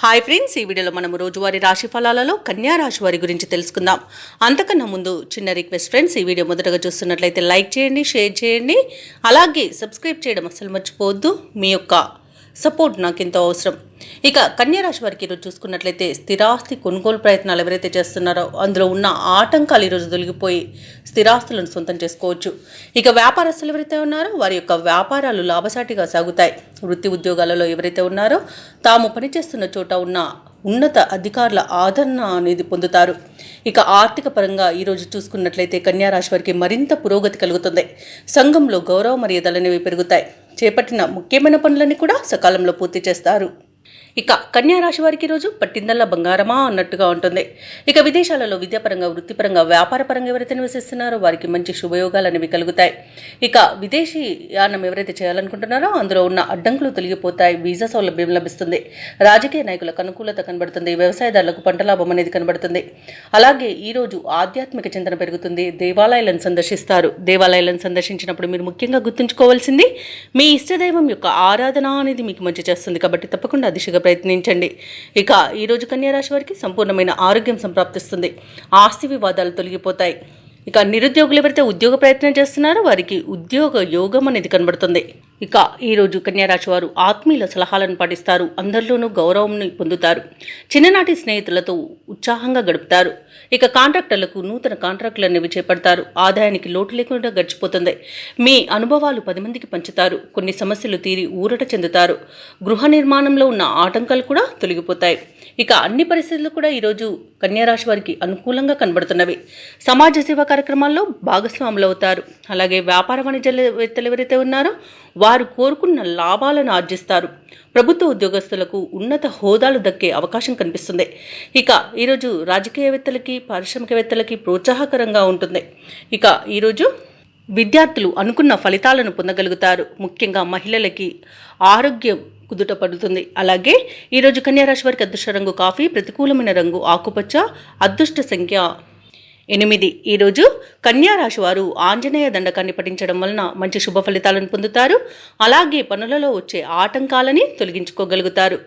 Hi friends, ఈ వీడియోలో మనం రోజువారీ రాశి ఫలాలలో కన్యా రాశి వారి గురించి తెలుసుకుందాం. అంతకన్నా ముందు చిన్న రిక్వెస్ట్ ఫ్రెండ్స్, ఈ వీడియో మొదటగా చూస్తున్నట్లయితే లైక్ చేయండి, షేర్ చేయండి, అలాగే సబ్స్క్రైబ్ చేయడం అస్సలు మర్చిపోవద్దు. మీ యొక్క సపోర్ట్ నాకు ఎంతో అవసరం. ఇక కన్యా రాశి వారికి ఈరోజు చూసుకున్నట్లయితే స్థిరాస్తి కొనుగోలు ప్రయత్నాలు ఎవరైతే చేస్తున్నారో అందులో ఉన్న ఆటంకాలు ఈరోజు తొలగిపోయి స్థిరాస్తులను సొంతం చేసుకోవచ్చు. ఇక వ్యాపారస్తులు ఎవరైతే ఉన్నారో వారి యొక్క వ్యాపారాలు లాభసాటిగా సాగుతాయి. వృత్తి ఉద్యోగాలలో ఎవరైతే ఉన్నారో తాము పనిచేస్తున్న చోట ఉన్న ఉన్నత అధికారుల ఆదరణ అనేది పొందుతారు. ఇక ఆర్థిక పరంగా ఈరోజు చూసుకున్నట్లయితే కన్యా రాశి వారికి మరింత పురోగతి కలుగుతుంది. సంఘంలో గౌరవ మర్యాదలు అనేవి పెరుగుతాయి. చేపట్టిన ముఖ్యమైన పనులని కూడా సకాలంలో పూర్తి చేస్తారు. ఇక కన్యా రాశి వారికి ఈరోజు పట్టిందల్లా బంగారమా అన్నట్టుగా ఉంటుంది. ఇక విదేశాలలో విద్యాపరంగా, వృత్తిపరంగా, వ్యాపారపరంగా ఎవరైతే నివసిస్తున్నారో వారికి మంచి శుభయోగాలు అనేవి కలుగుతాయి. ఇక విదేశీ యానం ఎవరైతే చేయాలనుకుంటున్నారో అందులో ఉన్న అడ్డంకులు తొలగిపోతాయి. వీసా సౌలభ్యం లభిస్తుంది. రాజకీయ నాయకులకు అనుకూలత కనబడుతుంది. వ్యవసాయదారులకు పంట లాభం అనేది కనబడుతుంది. అలాగే ఈరోజు ఆధ్యాత్మిక చింతన పెరుగుతుంది. దేవాలయాలను సందర్శిస్తారు. దేవాలయాలను సందర్శించినప్పుడు మీరు ముఖ్యంగా గుర్తుంచుకోవాల్సింది మీ ఇష్టదైవం యొక్క ఆరాధన అనేది మీకు మంచి చేస్తుంది. కాబట్టి తప్పకుండా దిశగా ప్రయత్నించండి. ఇక ఈరోజు కన్యా రాశి వారికి సంపూర్ణమైన ఆరోగ్యం సంప్రాప్తిస్తుంది. ఆస్తి వివాదాలు తొలగిపోతాయి. ఇక నిరుద్యోగులు ఎవరైతే ఉద్యోగ ప్రయత్నం చేస్తున్నారో వారికి ఉద్యోగ యోగం అనేది కనబడుతుంది. ఇక ఈరోజు కన్యా రాశి వారు ఆత్మీయుల సలహాలను పాటిస్తారు. అందరిలోనూ గౌరవంని పొందుతారు. చిన్ననాటి స్నేహితులతో ఉత్సాహంగా గడుపుతారు. ఇక కాంట్రాక్టర్లకు నూతన కాంట్రాక్టులు అనేవి చేపడతారు. ఆదాయానికి లోటు లేకుండా గడిచిపోతుంది. మీ అనుభవాలు 10 మందికి పంచుతారు. కొన్ని సమస్యలు తీరి ఊరట చెందుతారు. గృహ నిర్మాణంలో ఉన్న ఆటంకాలు కూడా తొలగిపోతాయి. ఇక అన్ని పరిస్థితులు కూడా ఈరోజు కన్యా రాశి వారికి అనుకూలంగా కనబడుతున్నవి. సమాజ సేవా కార్యక్రమాల్లో భాగస్వాములు అవుతారు. అలాగే వ్యాపార వాణిజ్యవేత్తలు ఎవరైతే ఉన్నారో వారు కోరుకున్న లాభాలను ఆర్జిస్తారు. ప్రభుత్వ ఉద్యోగస్తులకు ఉన్నత హోదాలు దక్కే అవకాశం కనిపిస్తుంది. ఇక ఈరోజు రాజకీయవేత్తలకి, పారిశ్రామికవేత్తలకి ప్రోత్సాహకరంగా ఉంటుంది. ఇక ఈరోజు విద్యార్థులు అనుకున్న ఫలితాలను పొందగలుగుతారు. ముఖ్యంగా మహిళలకి ఆరోగ్యం కుదుట పడుతుంది. అలాగే ఈరోజు కన్యా రాశి వారికి అదృష్ట రంగు కాఫీ, ప్రతికూలమైన రంగు ఆకుపచ్చ, అదృష్ట సంఖ్య 8. ఈరోజు కన్యా రాశి వారు ఆంజనేయ దండకాన్ని పఠించడం వలన మంచి శుభ ఫలితాలను పొందుతారు. అలాగే పనులలో వచ్చే ఆటంకాలని తొలగించుకోగలుగుతారు.